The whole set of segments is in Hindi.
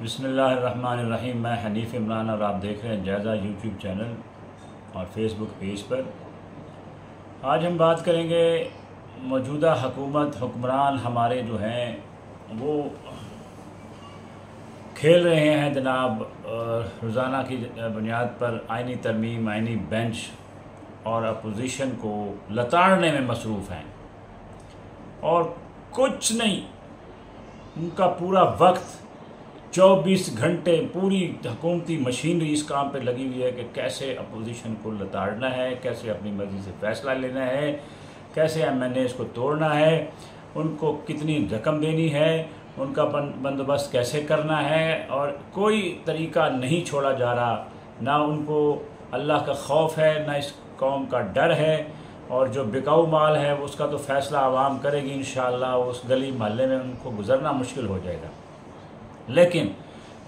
बिस्मिल्लाहिर्रहमानिर्रहीम। मैं हनीफ़ इमरान और आप देख रहे हैं जायज़ा यूट्यूब चैनल और फेसबुक पेज पर। आज हम बात करेंगे मौजूदा हुक्मरान हमारे जो हैं वो खेल रहे हैं जनाब रोज़ाना की बुनियाद पर आइनी तरमीम, आइनी बेंच और अपोजिशन को लताड़ने में मसरूफ़ हैं और कुछ नहीं, उनका पूरा वक्त 24 घंटे पूरी हुकूमती मशीनरी इस काम पे लगी हुई है कि कैसे अपोजिशन को लताड़ना है, कैसे अपनी मर्ज़ी से फ़ैसला लेना है, कैसे MNAs को तोड़ना है, उनको कितनी रकम देनी है, उनका बंदोबस्त कैसे करना है। और कोई तरीका नहीं छोड़ा जा रहा। ना उनको अल्लाह का खौफ है, ना इस कौम का डर है। और जो बिकाऊ माल है उसका तो फ़ैसला आवाम करेगी इंशाअल्लाह। उस गली महल्ले में उनको गुज़रना मुश्किल हो जाएगा। लेकिन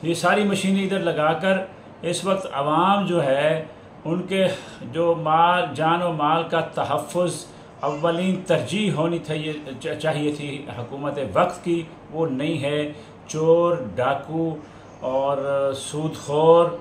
ये सारी मशीनें इधर लगाकर इस वक्त आवाम जो है उनके जो माल, जान और माल का तहफ़्फ़ुज़ अव्वलीन तरजीह होनी चाहिए थी हुकूमत वक्त की, वो नहीं है। चोर, डाकू और सूदखोर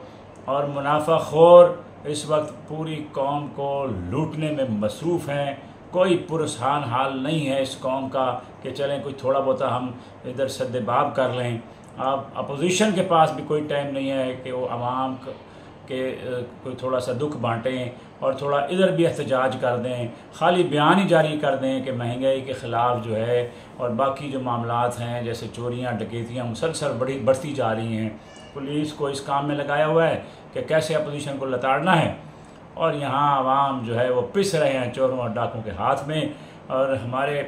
और मुनाफाखोर इस वक्त पूरी कौम को लूटने में मसरूफ़ हैं। कोई पुरसान हाल नहीं है इस कौम का कि चलें कोई थोड़ा बहुत हम इधर सद्देबाब कर लें। अब अपोजिशन के पास भी कोई टाइम नहीं है कि वो आवाम के कोई थोड़ा सा दुख बांटें और थोड़ा इधर भी एहतजाज कर दें, खाली बयान ही जारी कर दें कि महंगाई के ख़िलाफ़ जो है और बाकी जो मामलात हैं जैसे चोरियां, डकैतियां मुसलसल बढ़ती जा रही हैं। पुलिस को इस काम में लगाया हुआ है कि कैसे अपोजिशन को लताड़ना है और यहाँ आवाम जो है वो पिस रहे हैं चोरों और डाकुओं के हाथ में। और हमारे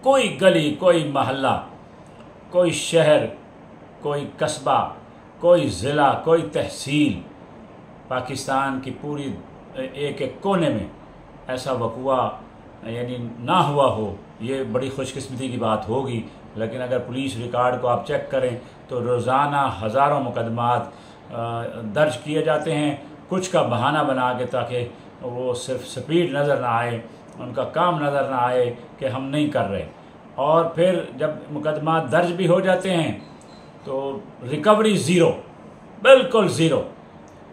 कोई गली, कोई महल्ला, कोई शहर, कोई कस्बा, कोई ज़िला, कोई तहसील, पाकिस्तान की पूरी एक एक कोने में ऐसा वक़ुआ यानी ना हुआ हो, ये बड़ी खुशकिस्मती की बात होगी। लेकिन अगर पुलिस रिकॉर्ड को आप चेक करें तो रोज़ाना हज़ारों मुकदमात दर्ज किए जाते हैं, कुछ का बहाना बना के, ताकि वो सिर्फ स्पीड नज़र ना आए, उनका काम नज़र ना आए कि हम नहीं कर रहे। और फिर जब मुकदमा दर्ज भी हो जाते हैं तो रिकवरी ज़ीरो, बिल्कुल ज़ीरो।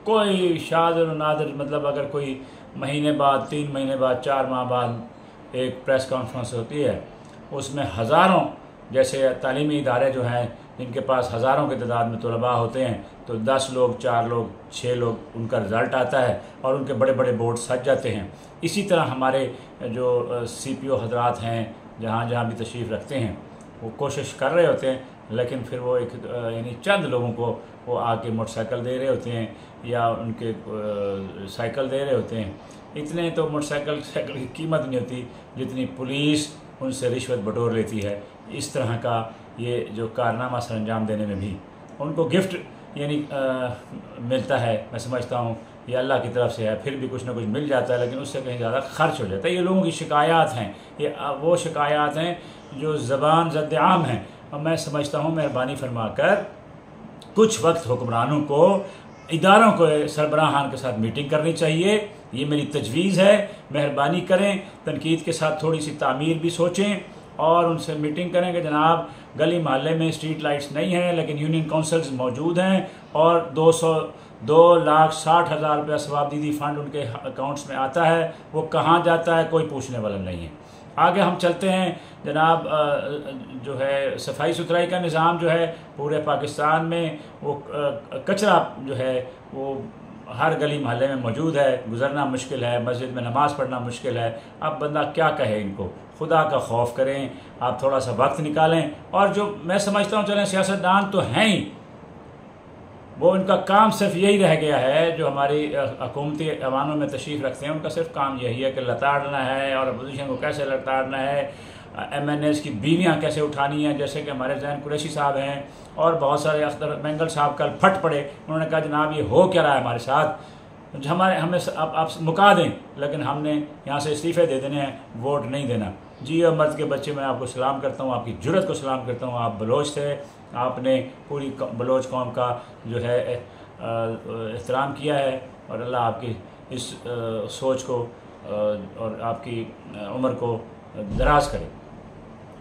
कोई शाद और नादिर, मतलब अगर कोई महीने बाद, 3 महीने बाद, 4 माह बाद एक प्रेस कॉन्फ्रेंस होती है, उसमें हज़ारों, जैसे तालीमी इदारे जो हैं जिनके पास हज़ारों की तादाद में तलबा होते हैं, तो 10 लोग, 4 लोग, 6 लोग उनका रिज़ल्ट आता है और उनके बड़े बड़े बोर्ड सज जाते हैं। इसी तरह हमारे जो CPO हजरात हैं जहाँ जहाँ भी तशरीफ़ रखते हैं वो कोशिश कर रहे होते हैं, लेकिन फिर वो एक यानी चंद लोगों को वो आके मोटरसाइकिल दे रहे होते हैं या उनके साइकिल दे रहे होते हैं। इतने तो मोटरसाइकिल की कीमत नहीं होती जितनी पुलिस उनसे रिश्वत बटोर लेती है। इस तरह का ये जो कारनामा सर अंजाम देने में भी उनको गिफ्ट यानी मिलता है। मैं समझता हूँ ये अल्लाह की तरफ से है, फिर भी कुछ ना कुछ मिल जाता है, लेकिन उससे कहीं ज़्यादा खर्च हो जाता है। ये लोगों की शिकायत हैं, ये वो शिकायत हैं जो ज़बान ज़द्द-ए-आम हैं। और मैं समझता हूँ मेहरबानी फरमा कर कुछ वक्त हुक्मरानों को, इदारों को, सरबराहान के साथ मीटिंग करनी चाहिए। ये मेरी तजवीज़ है। मेहरबानी करें, तनकीद के साथ थोड़ी सी तामीर भी सोचें और उनसे मीटिंग करें कि जनाब गली मोहल्ले में स्ट्रीट लाइट्स नहीं हैं लेकिन यूनियन काउंसिल्स मौजूद हैं और 2,60,000 रुपया सवाबदीदी फ़ंड उनके अकाउंट्स में आता है, वो कहाँ जाता है कोई पूछने वाला नहीं है। आगे हम चलते हैं जनाब, जो है सफाई सुथराई का निज़ाम जो है पूरे पाकिस्तान में, वो कचरा जो है वो हर गली मोहल्ले में मौजूद है। गुज़रना मुश्किल है, मस्जिद में नमाज़ पढ़ना मुश्किल है। अब बंदा क्या कहे इनको, खुदा का खौफ करें, आप थोड़ा सा वक्त निकालें। और जो मैं समझता हूँ, चलें सियासतदान तो हैं ही, वो इनका काम सिर्फ यही रह गया है, जो हमारी हुकूमती अवानों में तशरीफ़ रखते हैं उनका सिर्फ काम यही है कि लताड़ना है और अपोजिशन को कैसे लताड़ना है, MNAs की बीवियाँ कैसे उठानी हैं। जैसे कि हमारे जैन कुरैशी साहब हैं और बहुत सारे, अख्तर मैंगल साहब कल फट पड़े, उन्होंने कहा जनाब ये हो क्या रहा है हमारे साथ, हमें आप मुका दें, लेकिन हमने यहाँ से इस्तीफ़े दे देने हैं, वोट नहीं देना। जी और मर्द के बच्चे, मैं आपको सलाम करता हूँ, आपकी जुर्रत को सलाम करता हूँ। आप बलोच थे, आपने पूरी बलोच कौम का जो है एहतराम किया है और अल्लाह आपकी इस सोच को और आपकी उम्र को दराज करे।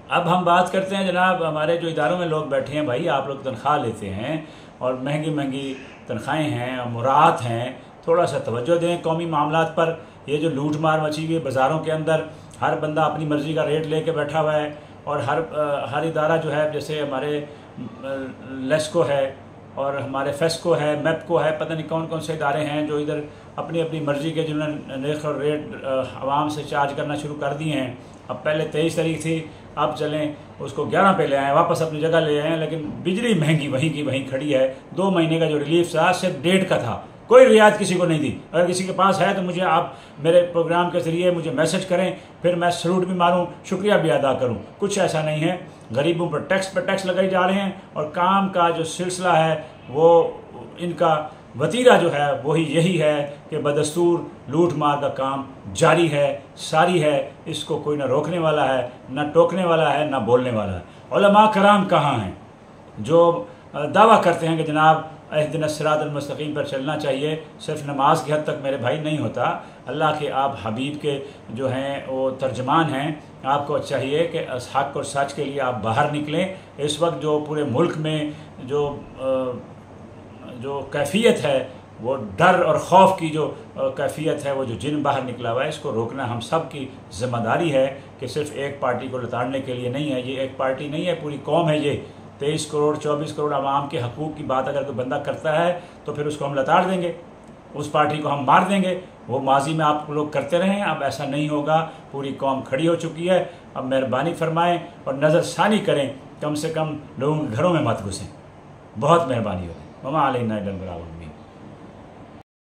अब हम बात करते हैं जनाब, हमारे जो इदारों में लोग बैठे हैं भाई, आप लोग तनख्वाह लेते हैं और महंगी महंगी तनख्वाहें हैं और मुराद हैं, थोड़ा सा तवज्जो दें कौमी मामलात पर। ये जो लूट मार मची हुई है बाज़ारों के अंदर, हर बंदा अपनी मर्ज़ी का रेट लेके बैठा हुआ है और हर इदारा जो है, जैसे हमारे लेस्को है और हमारे फेस्को है, मैपको है, पता नहीं कौन कौन से इदारे हैं जो इधर अपनी अपनी मर्ज़ी के जिन्होंने नर्ख और रेट आवाम से चार्ज करना शुरू कर दिए हैं। अब पहले 23 तारीख थी, अब चलें उसको 11 पे ले आएँ, वापस अपनी जगह ले आएँ, लेकिन बिजली महंगी वहीं की वहीं खड़ी है। 2 महीने का जो रिलीफ था सिर्फ 1.5 का था, कोई रियायत किसी को नहीं दी। अगर किसी के पास है तो मुझे आप मेरे प्रोग्राम के ज़रिए मुझे मैसेज करें, फिर मैं सलूट भी मारूं, शुक्रिया भी अदा करूं। कुछ ऐसा नहीं है, गरीबों पर टैक्स लगाए जा रहे हैं और काम का जो सिलसिला है वो इनका वतीरा जो है वही यही है कि बदस्तूर लूट मार का काम जारी है, सारी है। इसको कोई ना रोकने वाला है, ना टोकने वाला है, ना बोलने वाला है। उलमा कराम कहाँ हैं जो दावा करते हैं कि जनाब इहदिना सिरातल मुस्तकीम पर चलना चाहिए। सिर्फ नमाज की हद तक मेरे भाई नहीं होता। अल्लाह के आप हबीब के जो हैं वो तर्जमान हैं। आपको चाहिए कि हक़ और सच के लिए आप बाहर निकलें। इस वक्त जो पूरे मुल्क में जो कैफियत है, वो डर और खौफ की जो कैफियत है, वो जो जिन बाहर निकला हुआ है, इसको रोकना हम सब की ज़िम्मेदारी है कि सिर्फ एक पार्टी को लताड़ने के लिए नहीं है। ये एक पार्टी नहीं है, पूरी कौम है। ये 23 करोड़ 24 करोड़ आवाम के हकूक़ की बात अगर कोई बंदा करता है तो फिर उसको हम लताड़ देंगे, उस पार्टी को हम मार देंगे। वो माजी में आप लोग करते रहें, अब ऐसा नहीं होगा। पूरी कौम खड़ी हो चुकी है। अब मेहरबानी फरमाएं और नज़रसानी करें, कम से कम लोगों के घरों में मत घुसें। बहुत मेहरबानी होगी। ममा अलैना इल्लल बलाग।